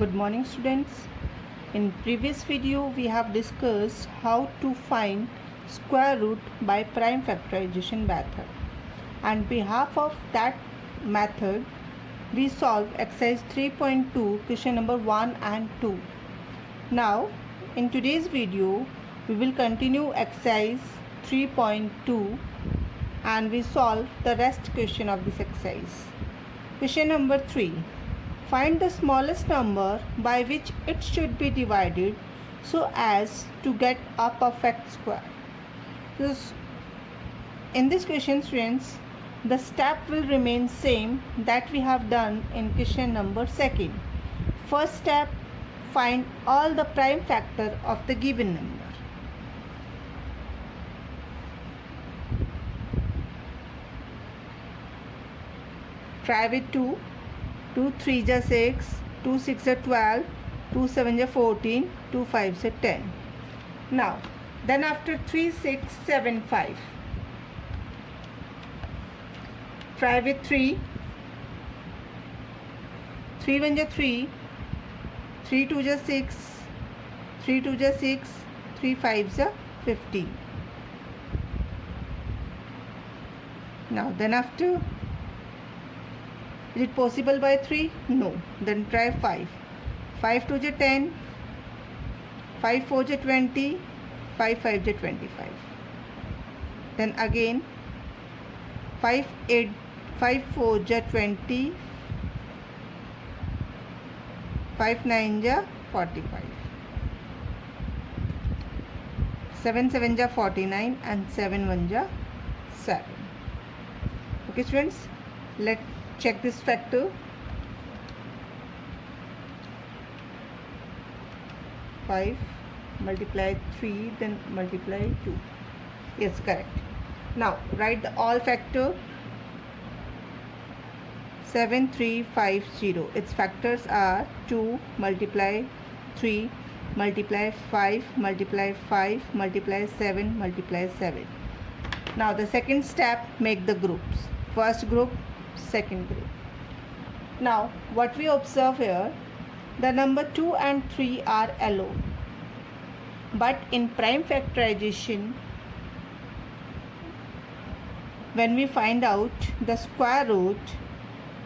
Good morning students. In previous video we have discussed how to find square root by prime factorization method. On behalf of that method we solve exercise 3.2 question number 1 and 2. Now in today's video we will continue exercise 3.2 and we solve the rest question of this exercise. Question number 3. Find the smallest number by which it should be divided so as to get a perfect square. In this question students, the step will remain same that we have done in question number 2. First step, find all the prime factor of the given number. Try with 2. 2 3 is 6, 2 6 is 12, 2 7 is 14, 2 5 is 10. Now, then after 3 6 7 5. Try with 3. 3 1 is 3, 3 2 is 6, 3 2 is 6, 3 5 is 15. Now, then after, is it possible by 3? No. Then try 5. 5 2 is 10. 5 4 is 20. 5 5 is 25. Then again 5 4 is 20. 5 9 is 45. 7 7 is 49 and 7 1 is 7. Okay students, let's check this factor. 5 multiply 3 then multiply 2. Yes, correct. Now write the all factor. 7 3 5 0. Its factors are 2 multiply 3 multiply 5 multiply 5 multiply 7 multiply 7. Now the second step, make the groups. First group, second group. Now what we observe here, the number 2 and 3 are alone, but in prime factorization when we find out the square root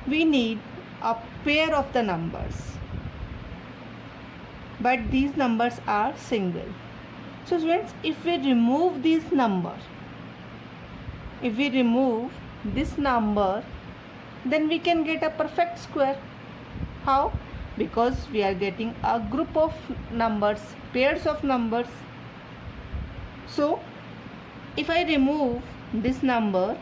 we need a pair of the numbers, but these numbers are single. So students, if we remove this number, if we remove this number, then we can get a perfect square. How? Because we are getting a group of numbers, pairs of numbers. So if I remove this number,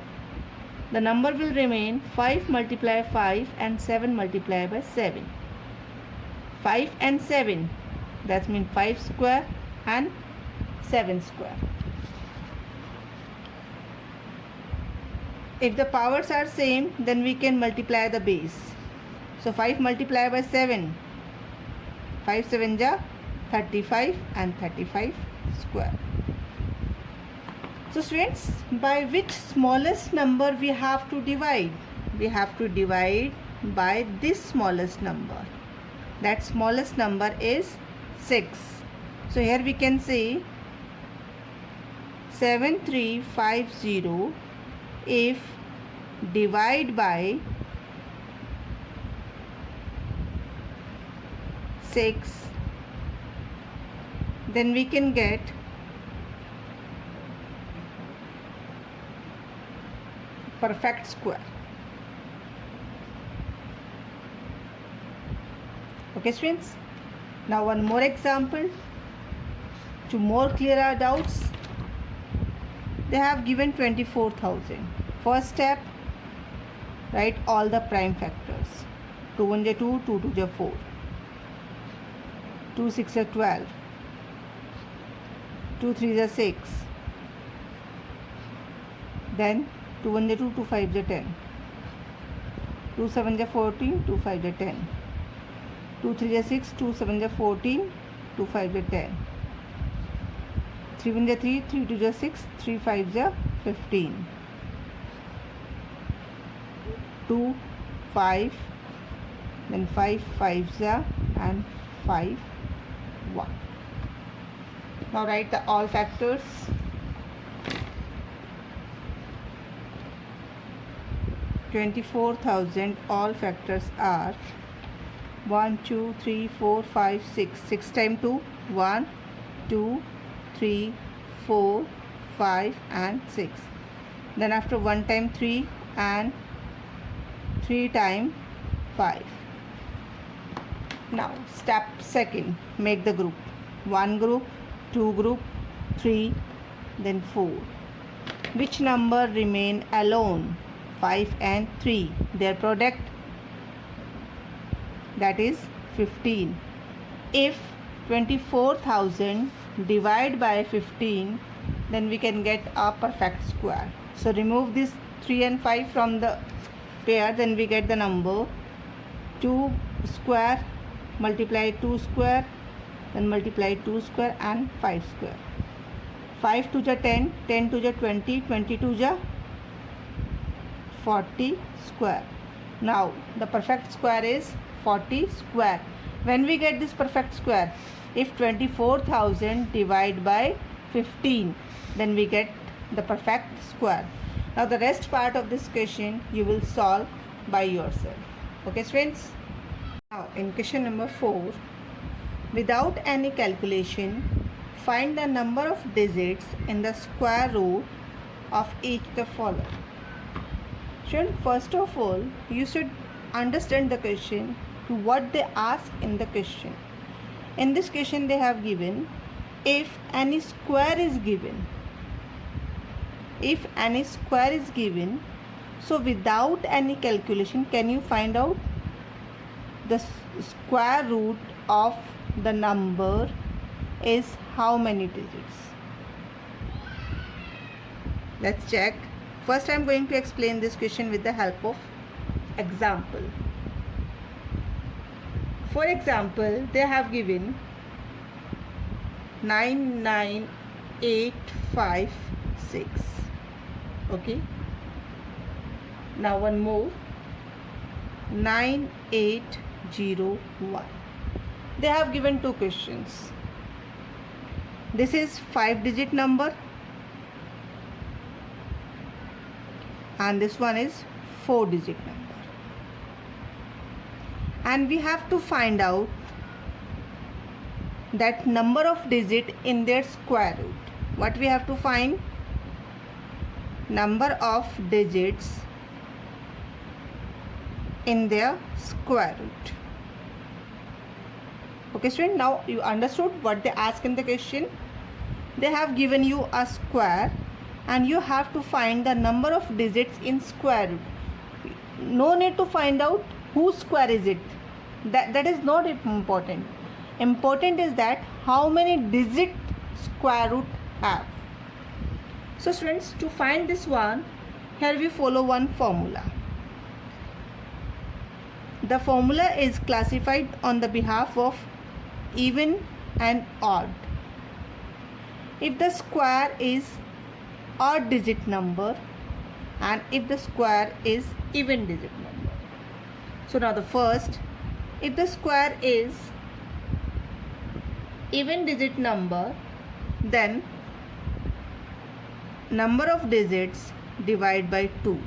the number will remain 5 multiply 5 and 7 multiply by 7. 5 and 7, that means 5 square and 7 square. If the powers are same, then we can multiply the base. So 5 multiply by 7, 5 7 is 35 and 35 square. So students, by which smallest number we have to divide? We have to divide by this smallest number. That smallest number is 6. So here we can say 7350. If divide by 6, then we can get perfect square. Okay students, now one more example to more clear our doubts. They have given 24,000. First step, write all the prime factors. 2 1 is 2, 2 2 is 4, 2 6 is 12, 2 3 is 6, then 2 1 is 2, 2 5 is 10, 2 7 is 14, 2 5 is 10, 2 3 is 6, 2 7 is 14, 2 5 is 10, 3 1 is 3, 3 2 is 6, 3 5 is 15, 2 5, then 5 5s and 5 1. Now write the all factors. 24,000 all factors are 1 2 3 4 5 6. 6 times 2 1 2 3 4 5 and 6. Then after 1 times 3 and 3 times 5. Now step second, make the group. 1 group, 2 group, 3, then 4. Which number remain alone? 5 and 3. Their product, that is 15. If 24,000 divide by 15, then we can get a perfect square. So remove this 3 and 5 from the pair, then we get the number 2 square multiply 2 square, then multiply 2 square and 5 square. 5 to the 10, 10 to the 20, 20 to the 40 square. Now the perfect square is 40 square. When we get this perfect square, if 24,000 divide by 15, then we get the perfect square. Now the rest part of this question you will solve by yourself. Okay friends. Now in question number 4, without any calculation, find the number of digits in the square root of each the following. Children, first of all, you should understand the question to what they ask in the question. In this question they have given, if any square is given. If any square is given, so without any calculation, can you find out the square root of the number is how many digits? Let's check. First I am going to explain this question with the help of example. For example, they have given 99856. Okay. Now one more, 9801. They have given two questions. This is 5-digit number and this one is 4-digit number, and we have to find out that number of digit in their square root. What we have to find? Number of digits in their square root. Okay student, now you understood what they ask in the question. They have given you a square and you have to find the number of digits in square root. No need to find out whose square is it. That is not important. Important is that how many digit square root have. So students, to find this one, here we follow one formula. The formula is classified on the behalf of even and odd. If the square is odd digit number and if the square is even digit number. So now the first, if the square is even digit number, then number of digits divide by 2.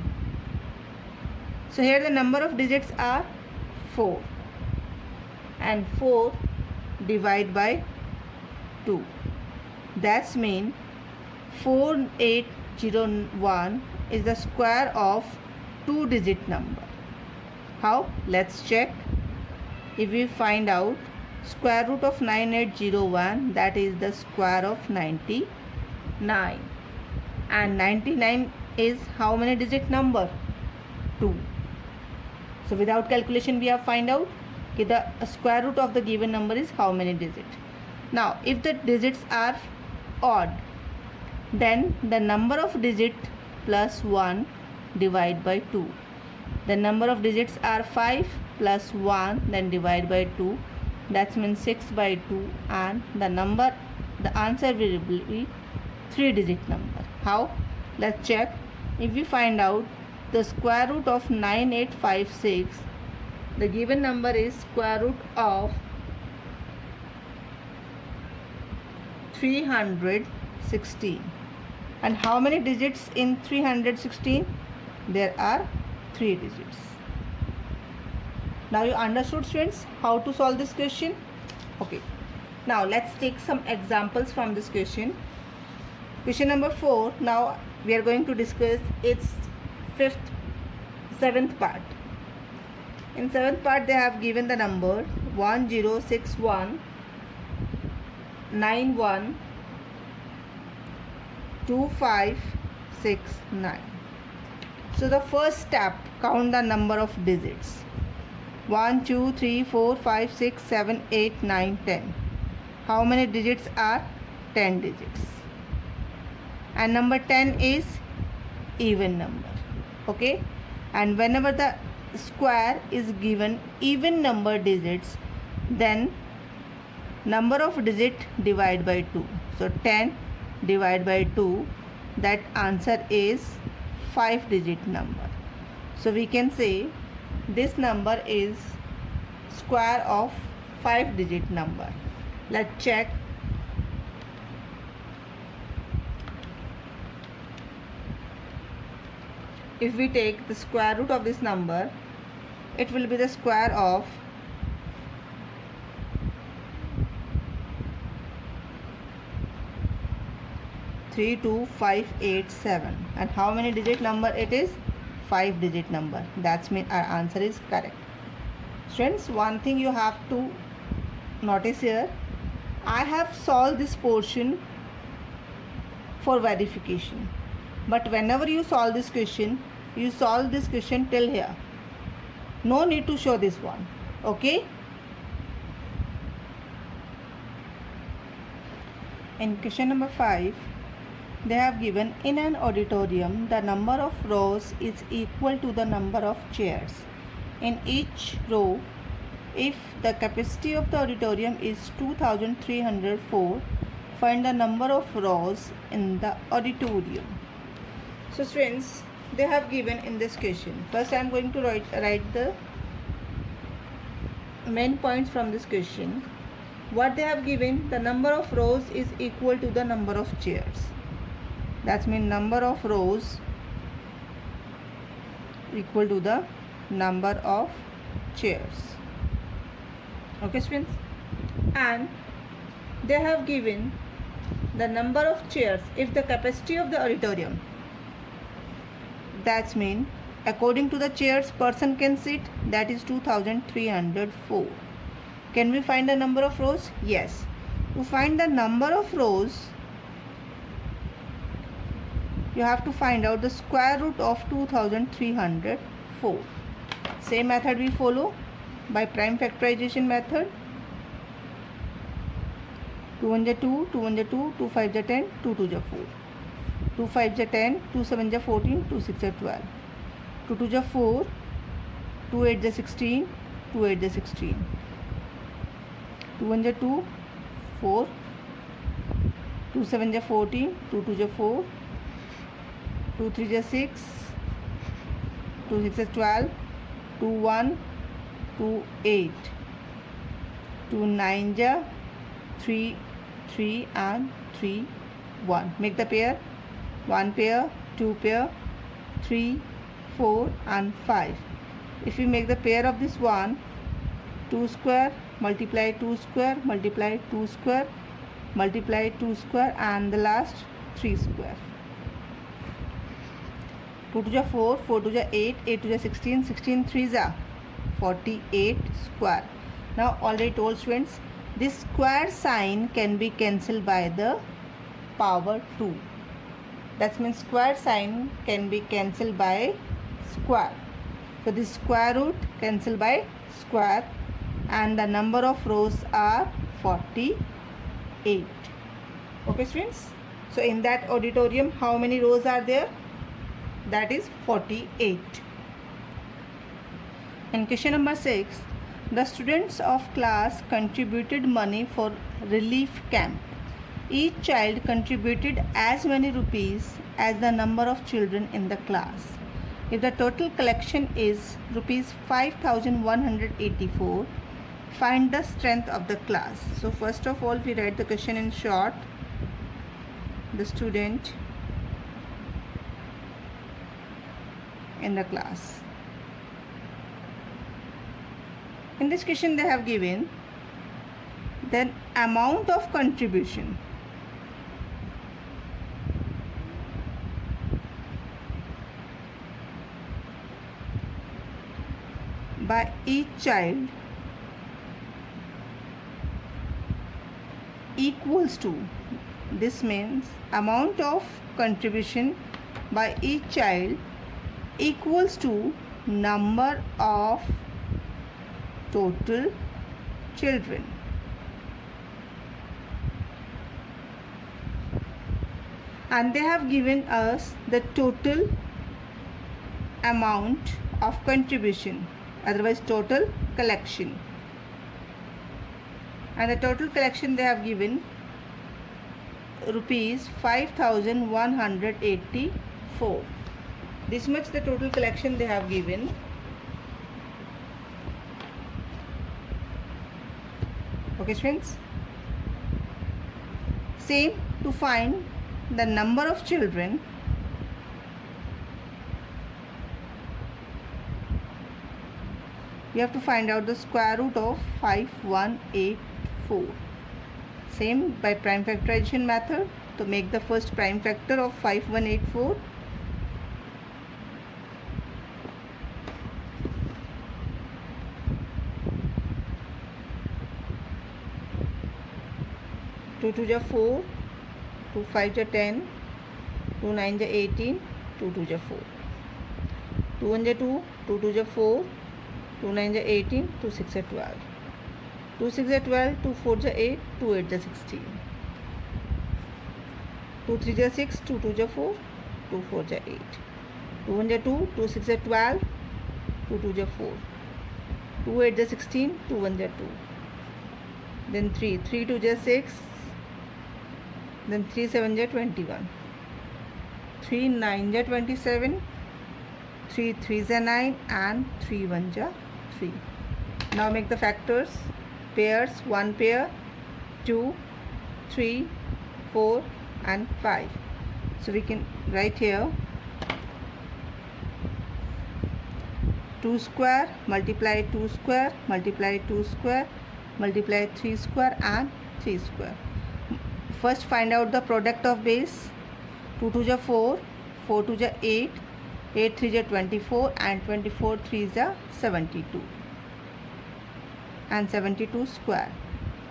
So here the number of digits are 4 and 4 divide by 2. That's mean 4801 is the square of 2-digit number. How? Let's check. If we find out square root of 9801, that is the square of 99, and 99 is how many digit number? 2. So without calculation we have find out the square root of the given number is how many digits. Now if the digits are odd, then the number of digit plus 1 divide by 2. The number of digits are 5 plus 1, then divide by 2. That means 6 by 2, and the answer will be 3-digit number. How? Let's check. If we find out the square root of 9856, the given number is square root of 316. And how many digits in 316? There are 3 digits. Now you understood, students, how to solve this question? Okay. Now let's take some examples from this question. Question number 4. Now we are going to discuss its 7th part. In 7th part they have given the number 1061912569. So the first step, count the number of digits. 1 2 3 4 5 6 7 8 9 10. How many digits are? 10 digits. And number 10 is even number. Okay, and whenever the square is given even number digits, then number of digit divide by 2. So 10 divided by 2, that answer is 5 digit number. So we can say this number is square of 5 digit number. Let's check. If we take the square root of this number, it will be the square of 32587. And how many digit number it is? 5 digit number. That's mean our answer is correct. Students, one thing you have to notice here, I have solved this portion for verification, but whenever you solve this question, you solve this question till here. No need to show this one. Okay. In question number 5, they have given in an auditorium the number of rows is equal to the number of chairs in each row. If the capacity of the auditorium is 2304, find the number of rows in the auditorium. So students, they have given in this question. First I am going to write the main points from this question. What they have given, the number of rows is equal to the number of chairs. That means number of rows equal to the number of chairs. Okay students, and they have given the number of chairs if the capacity of the auditorium, that's mean according to the chairs person can sit, that is 2304. Can we find the number of rows? Yes. To find the number of rows, you have to find out the square root of 2304. Same method we follow by prime factorization method. 2 1 is 2, 2 1 is 2, 2 5 is 10, 2 2 is 4. 2 5 is 10, 2 7 is 14, 2 6 is 12. 2 2 is 4, 2 8 is 16, 2 8 is 16. 2 1 is 2, 4. 2 7 is 14, 2 2 is 4. 2 3 is 6, 2 6 is 12, 2 1, 2 8, 2 9 is 3 3 and 3 1. Make the pair. 1 pair, 2 pair, 3 4 and 5. If we make the pair of this one, 2 square multiply 2 square multiply 2 square multiply 2 square and the last 3 square. 2 2 is 4, 4 2 is 8, 8 2 is 16, 16 3 is 48 square. Now already told students, this square sign can be cancelled by the power 2. That means square sign can be cancelled by square. So this square root cancelled by square, and the number of rows are 48. Okay students, so in that auditorium how many rows are there? That is 48. In question number 6, the students of class contributed money for relief camp. Each child contributed as many rupees as the number of children in the class. If the total collection is rupees 5184, find the strength of the class. So first of all we write the question in short. the student in the class. In this question they have given the amount of contribution by each child equals to, this means amount of contribution by each child equals to number of total children. And they have given us the total amount of contribution, otherwise total collection. And the total collection they have given rupees 5,184. This much the total collection they have given. Okay friends, same to find the number of children, we have to find out the square root of 5184. Same by prime factorization method. To make the first prime factor of 5184, two to the 4, 2 5 to 10, 2 9 to 18, 2 to the 4, 2 1 to 2, 2 to the 4, 2 9 to 18, 2 6 to 12, 2 6 to 12, 2 4 to 8, 2 8 to 16, 2 3 to 6, 2 2 to 4, 2 4 to 8, 2 1 to 2, 2 6 to 12, 2 2 to 4, 2 8 to 16, 2 1 to 2, then 3 3 2 to 6, then 3 7 to 21, 3 9 to 27, 3 3 is 9, and 3 1 is 3. Now make the factors, pairs, 1 pair, 2, 3, 4 and 5. So we can write here 2 square multiply 2 square multiply 2 square multiply 3 square and 3 square. First find out the product of base. 2 2 is 4, 4 2 is 8, 8 3 is 24 and 24 3 is 72 and 72 square.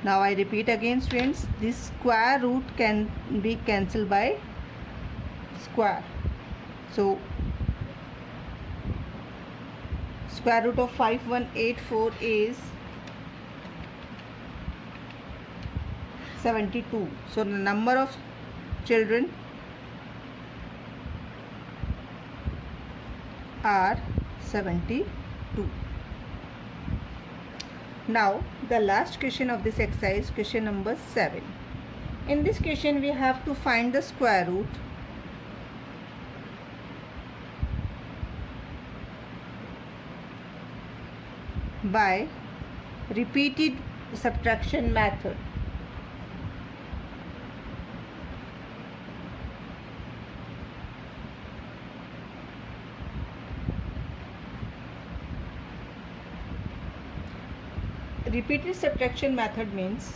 Now I repeat again students, this square root can be cancelled by square. So square root of 5184 is 72. So the number of children are 72. Now the last question of this exercise, question number 7. In this question we have to find the square root by repeated subtraction method. Repeated subtraction method means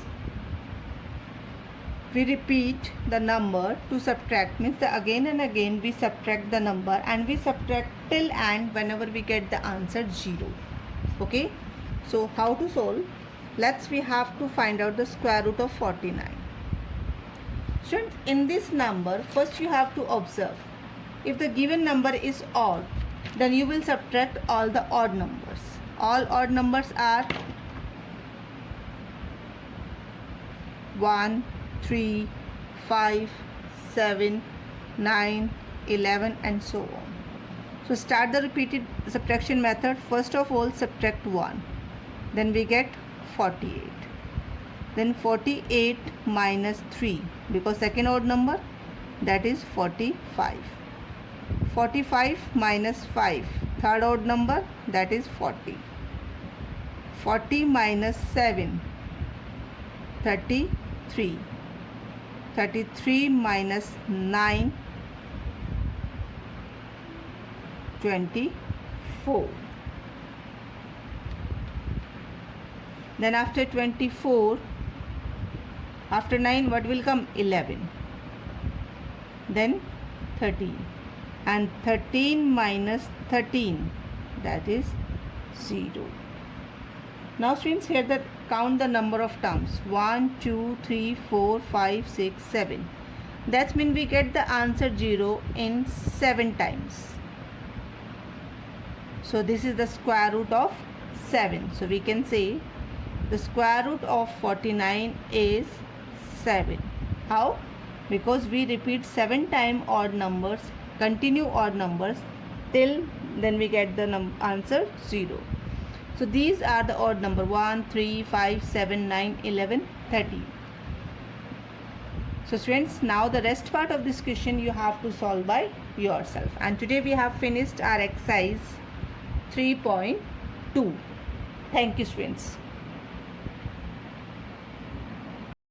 we repeat the number to subtract, means the again and again we subtract the number and we subtract till and whenever we get the answer 0. Okay, so how to solve? We have to find out the square root of 49. Students, in this number first you have to observe, if the given number is odd, then you will subtract all the odd numbers. All odd numbers are 1, 3, 5, 7, 9, 11 and so on. So start the repeated subtraction method. First of all subtract 1, then we get 48, then 48 minus 3 because second odd number, that is 45, 45 minus 5 third odd number, that is 40, 40 minus 7 33, 33 minus 9, 24. Then after 24, after 9 what will come? 11. Then 13. And 13 minus 13, that is 0. Now students, here the count the number of terms. 1, 2, 3, 4, 5, 6, 7. That means we get the answer 0 in 7 times. So this is the square root of 7. So we can say the square root of 49 is 7. How? Because we repeat 7 times odd numbers, continue odd numbers till then we get the answer 0. So these are the odd number: 1, 3, 5, 7, 9, 11, 13. So students, now the rest part of this question you have to solve by yourself. And today we have finished our exercise 3.2. Thank you students.